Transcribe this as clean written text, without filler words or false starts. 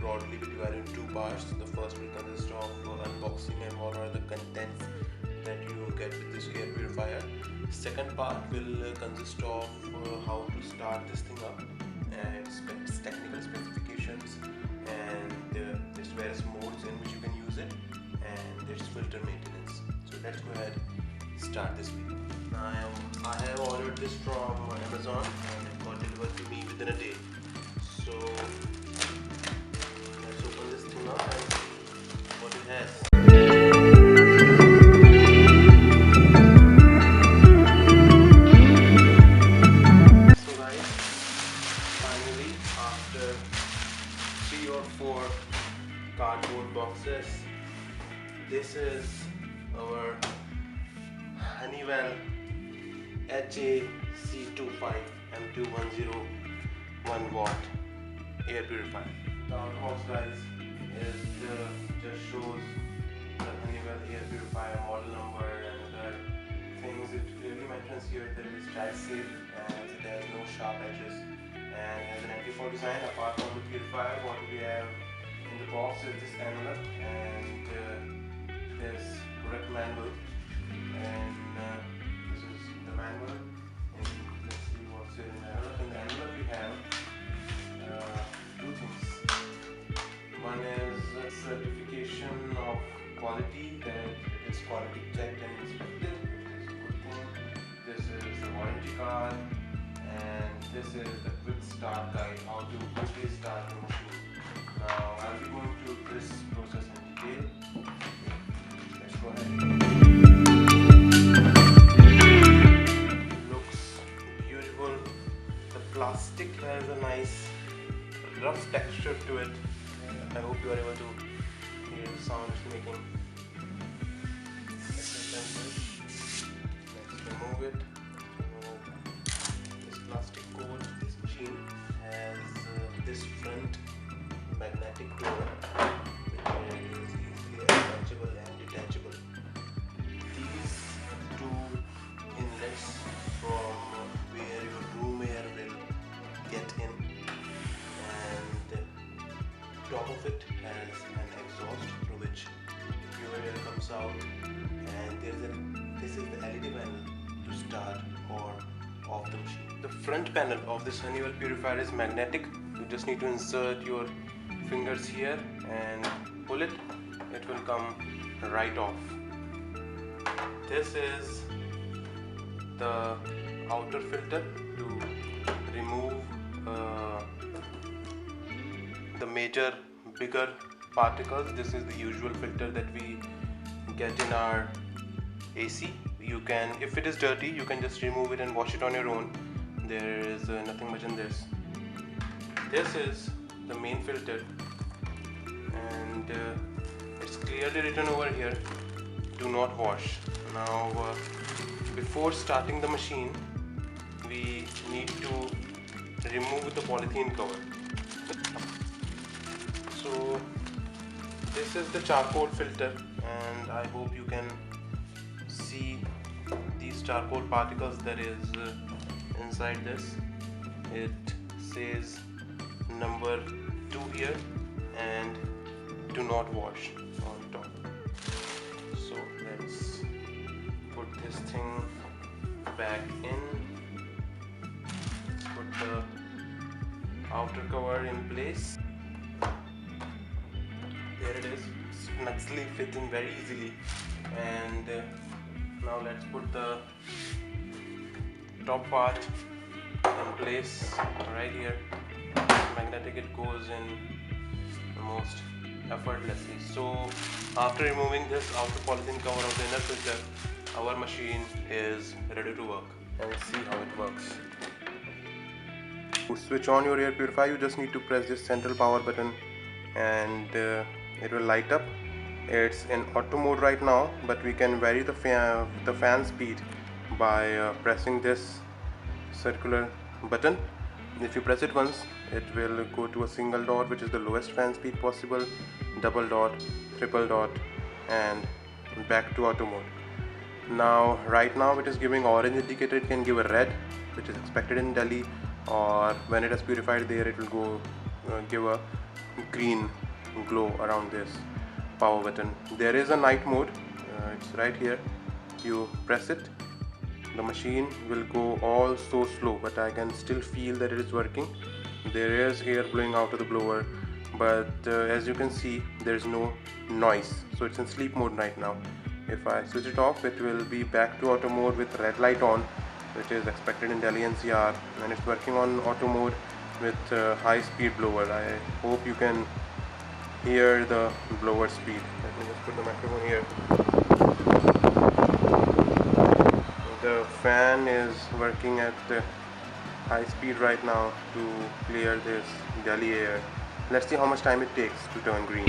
broadly be divided into two parts. The first will consist of unboxing and what are the contents that you get with this air purifier. Second part will consist of how to start this thing up and its technical specifications and its various modes in which you can use it and its filter maintenance. So let's go ahead and start this video. I have ordered this from Amazon and it got delivered to me within a day. So let's open this thing up and see what it has. So guys, finally after 3 or 4 cardboard boxes, this is our Honeywell HAC25 M210 watt air purifier. The outbox, guys, just shows the Honeywell air purifier model number and the things. It clearly mentions here that it is child safe and it has no sharp edges and has an anti-fall design. Apart from the purifier, what we have in the box is this envelope and this product manual, and this is the manual. And let's see what's in the envelope. In the envelope we have two things. One is a certification of quality, that it is quality checked and inspected, which is a good thing. This is the warranty card, and this is the quick start guide, how to quickly start the machine. Now I'll be going through this process in detail. Let's go ahead. Looks beautiful. The plastic has a nice rough texture to it. I hope you are able to hear the sound it's making. Let's remove it. This plastic coat. This machine has this front magnetic door, which is easily attachable and detachable. These two inlets from where your room air will get in, and top of it has an exhaust through which pure air comes out, and this is the LED panel to start or off the machine. The front panel of this Honeywell purifier is magnetic. You just need to insert your fingers here and pull it. It will come right off. This is the outer filter to remove the major bigger particles. This is the usual filter that we get in our AC. You can, if it is dirty, you can just remove it and wash it on your own. There is nothing much in this. This is the main filter, and it's clearly written over here, do not wash. Now before starting the machine, we need to remove the polythene cover. So this is the charcoal filter, and I hope you can see these charcoal particles that is inside this. It says number 2 here and do not wash on top. So let's put this thing back in. Let's put the outer cover in place. There it is, snugly fits in very easily. And now let's put the top part in place right here. Magnetic, it goes in most effortlessly. So after removing this outer polythene cover of the inner filter, our machine is ready to work, and see how it works. To switch on your air purifier, you just need to press this central power button and it will light up. It's in auto mode right now, but we can vary the fan speed by pressing this circular button. If you press it once, it will go to a single dot, which is the lowest fan speed possible, double dot, triple dot, and back to auto mode. Now right now it is giving orange indicator. It can give a red, which is expected in Delhi, or when it is purified there, it will go give a green glow around this power button. There is a night mode, it's right here. You press it, the machine will go all so slow, but I can still feel that it is working. There is air blowing out of the blower, but as you can see, there is no noise, so it's in sleep mode right now. If I switch it off, it will be back to auto mode with red light on, which is expected in Delhi NCR, and it's working on auto mode with high speed blower. I hope you can hear the blower speed. Let me just put the microphone here. The fan is working at high speed right now to clear this Delhi air. Let's see how much time it takes to turn green.